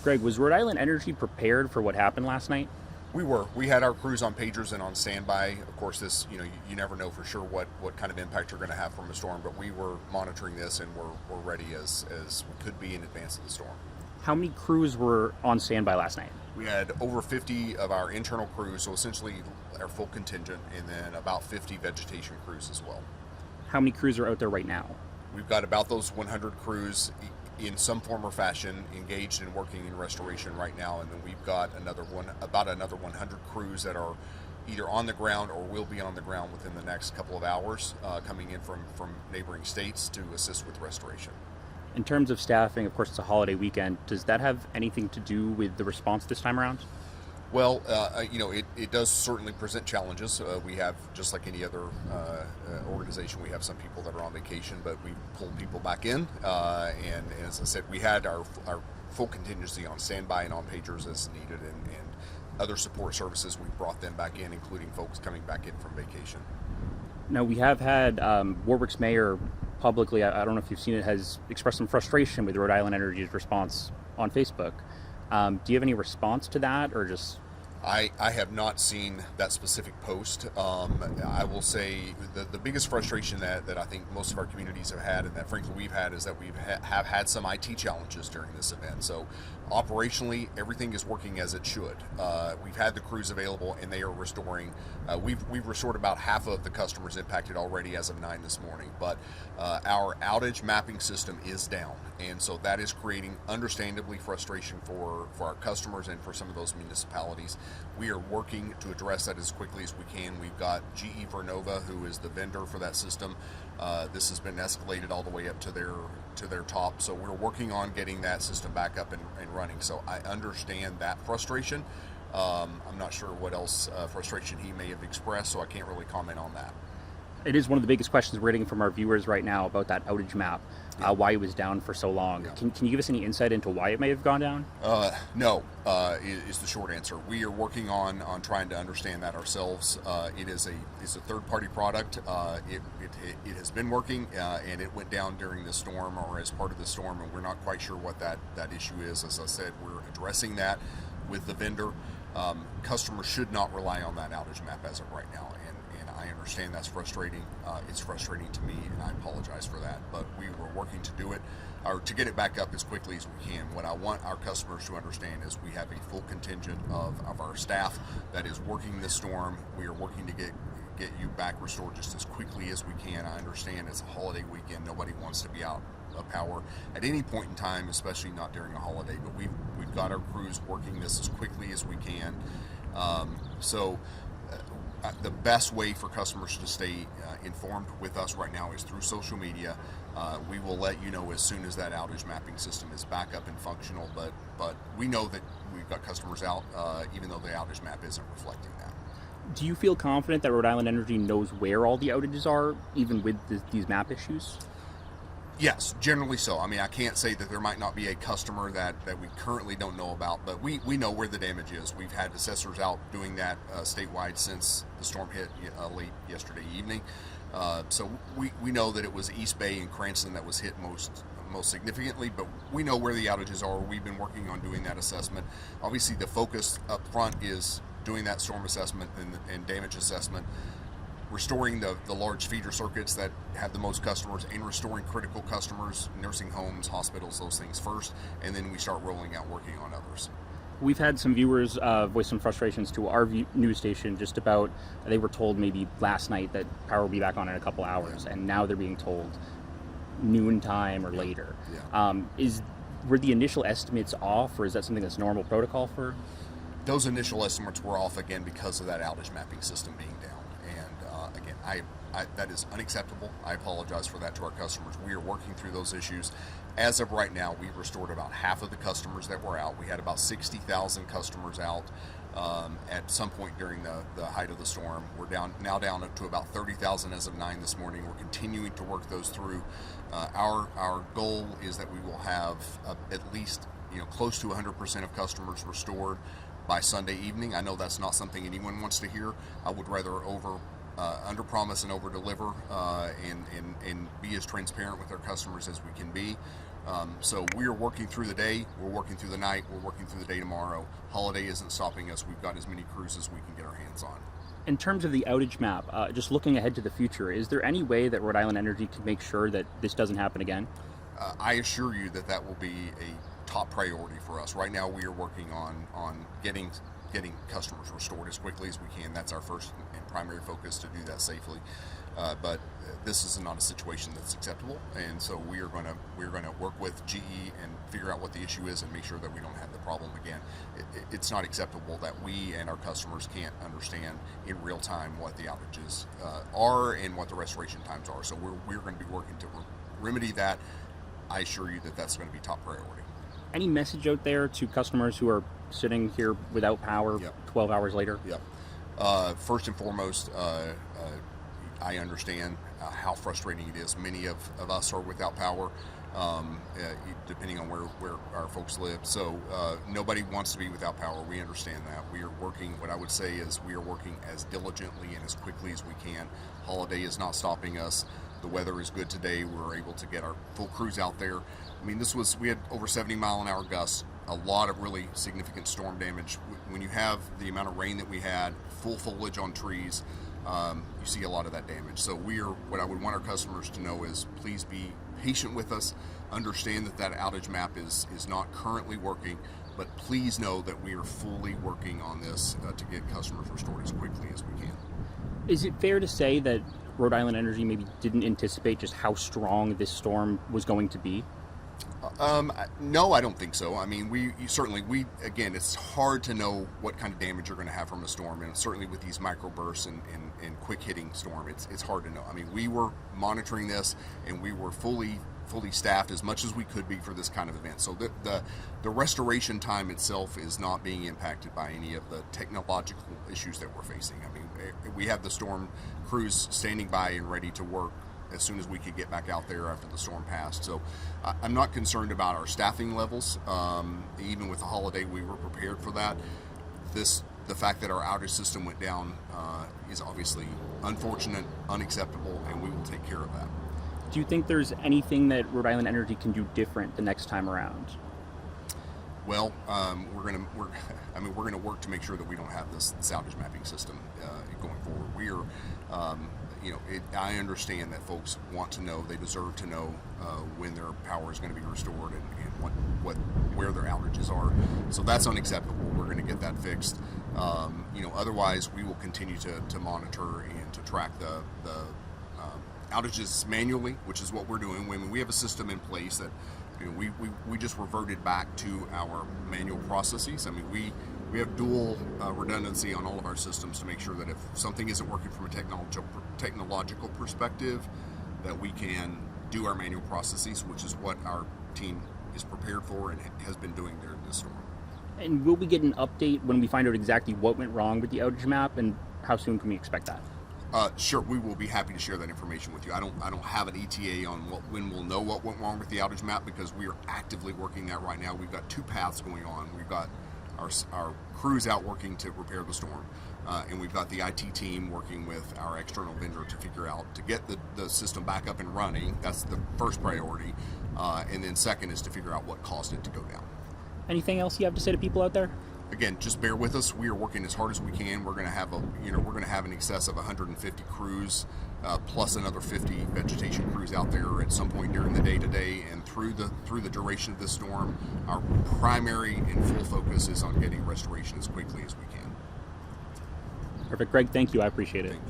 Greg, was Rhode Island Energy prepared for what happened last night? We were. We had our crews on pagers and on standby. Of course, this, you never know for sure what kind of impact you're going to have from a storm, but we were monitoring this and we're ready as we could be in advance of the storm. How many crews were on standby last night? We had over 50 of our internal crews, so essentially our full contingent, and then about 50 vegetation crews as well. How many crews are out there right now? We've got about those 100 crews in some form or fashion engaged in working in restoration right now, and then we've got about another 100 crews that are either on the ground or will be on the ground within the next couple of hours, coming in from neighboring states to assist with restoration. In terms of staffing, of course, it's a holiday weekend. Does that have anything to do with the response this time around? Well, it does certainly present challenges. We have, just like any other organization, we have some people that are on vacation, but we pull people back in. And as I said, we had our full contingency on standby and on pagers as needed, and other support services, we brought them back in, including folks coming back in from vacation. Now, we have had Warwick's mayor publicly, I don't know if you've seen it, has expressed some frustration with Rhode Island Energy's response on Facebook. Do you have any response to that, or just? I have not seen that specific post. I will say the biggest frustration that I think most of our communities have had, and that frankly we've had, is that we've have had some IT challenges during this event. So operationally, everything is working as it should. We've had the crews available, and they are restoring. We've restored about half of the customers impacted already as of 9 this morning, but our outage mapping system is down, and so that is creating understandably frustration for our customers and for some of those municipalities. We are working to address that as quickly as we can. We've got GE Vernova, who is the vendor for that system. This has been escalated all the way up to their top, so we're working on getting that system back up and running. So I understand that frustration. I'm not sure what else frustration he may have expressed, so I can't really comment on that. It is one of the biggest questions we're getting from our viewers right now about that outage map, why it was down for so long. Yeah. Can you give us any insight into why it may have gone down? No, is the short answer. We are working on trying to understand that ourselves. It is a third-party product. It has been working, and it went down during the storm or as part of the storm, and we're not quite sure what that issue is. As I said, we're addressing that with the vendor. Customers should not rely on that outage map as of right now, and I understand that's frustrating. It's frustrating to me, and I apologize for that. But we were working to do it, or to get it back up as quickly as we can. What I want our customers to understand is we have a full contingent of our staff that is working this storm. We are working to get you back restored just as quickly as we can. I understand it's a holiday weekend. Nobody wants to be out of power at any point in time, especially not during a holiday. But we've got our crews working this as quickly as we can. The best way for customers to stay informed with us right now is through social media. We will let you know as soon as that outage mapping system is back up and functional, but we know that we've got customers out, even though the outage map isn't reflecting that. Do you feel confident that Rhode Island Energy knows where all the outages are, even with these map issues? Yes, generally so. I mean, I can't say that there might not be a customer that we currently don't know about, but we know where the damage is. We've had assessors out doing that statewide since the storm hit late yesterday evening. So we know that it was East Bay and Cranston that was hit most significantly, but we know where the outages are. We've been working on doing that assessment. Obviously, the focus up front is doing that storm assessment and damage assessment, restoring the large feeder circuits that have the most customers, and restoring critical customers, nursing homes, hospitals, those things first, and then we start rolling out working on others. We've had some viewers voice some frustrations to our news station just about, they were told maybe last night that power will be back on in a couple hours, and now they're being told noontime or later. Were the initial estimates off, or is that something that's normal protocol for? Those initial estimates were off again because of that outage mapping system being down. Again, that is unacceptable. I apologize for that to our customers. We are working through those issues. As of right now, we've restored about half of the customers that were out. We had about 60,000 customers out at some point during the height of the storm. We're now down to about 30,000 as of 9 this morning. We're continuing to work those through. Our goal is that we will have at least close to 100% of customers restored by Sunday evening. I know that's not something anyone wants to hear. I would rather under promise and over deliver, and be as transparent with our customers as we can be. So we're working through the day, we're working through the night, we're working through the day tomorrow. Holiday isn't stopping us. We've got as many crews as we can get our hands on. In terms of the outage map, just looking ahead to the future, is there any way that Rhode Island Energy can make sure that this doesn't happen again? I assure you that that will be a top priority for us. Right now we are working on getting customers restored as quickly as we can. That's our first and primary focus, to do that safely. But this is not a situation that's acceptable, and so we're going to work with GE and figure out what the issue is and make sure that we don't have the problem again. It's not acceptable that we and our customers can't understand in real time what the outages are and what the restoration times are. So we're going to be working to remedy that. I assure you that that's going to be top priority. Any message out there to customers who are sitting here without power 12 hours later? Yep. First and foremost, I understand how frustrating it is. Many of us are without power, depending on where our folks live. So nobody wants to be without power. We understand that. We are working, what I would say is we are working as diligently and as quickly as we can. Holiday is not stopping us. The weather is good today. We're able to get our full crews out there. I mean, we had over 70-mile-an-hour gusts, a lot of really significant storm damage. When you have the amount of rain that we had, full foliage on trees, you see a lot of that damage. So what I would want our customers to know is, please be patient with us. Understand that outage map is not currently working, but please know that we are fully working on this to get customers restored as quickly as we can. Is it fair to say that Rhode Island Energy maybe didn't anticipate just how strong this storm was going to be? No, I don't think so. I mean, again, it's hard to know what kind of damage you're going to have from a storm, and certainly with these microbursts and quick hitting storm, it's hard to know. I mean, we were monitoring this, and we were fully staffed as much as we could be for this kind of event. So the restoration time itself is not being impacted by any of the technological issues that we're facing. I mean, we have the storm crews standing by and ready to work as soon as we could get back out there after the storm passed. So I'm not concerned about our staffing levels. Even with the holiday, we were prepared for that. The fact that our outage system went down is obviously unfortunate, unacceptable, and we will take care of that. Do you think there's anything that Rhode Island Energy can do different the next time around? Well, we're going to work to make sure that we don't have this outage mapping system going forward. We are, I understand that folks want to know, they deserve to know when their power is going to be restored and where their outages are. So that's unacceptable. We're going to get that fixed. Otherwise, we will continue to monitor and to track the outages manually, which is what we're doing. When we have a system in place that we just reverted back to our manual processes. I mean, we have dual redundancy on all of our systems to make sure that if something isn't working from a technological perspective, that we can do our manual processes, which is what our team is prepared for and has been doing during this storm. And will we get an update when we find out exactly what went wrong with the outage map, and how soon can we expect that? Sure, we will be happy to share that information with you. I don't have an ETA on when we'll know what went wrong with the outage map, because we are actively working that right now. We've got two paths going on. We've got our crews out working to repair the storm, and we've got the IT team working with our external vendor to figure out to get the system back up and running. That's the first priority, and then second is to figure out what caused it to go down. Anything else you have to say to people out there? Again, just bear with us. We are working as hard as we can. We're going to have in excess of 150 crews, plus another 50 vegetation crews out there at some point during the day today, and through the duration of this storm. Our primary and full focus is on getting restoration as quickly as we can. Perfect, Greg. Thank you. I appreciate it.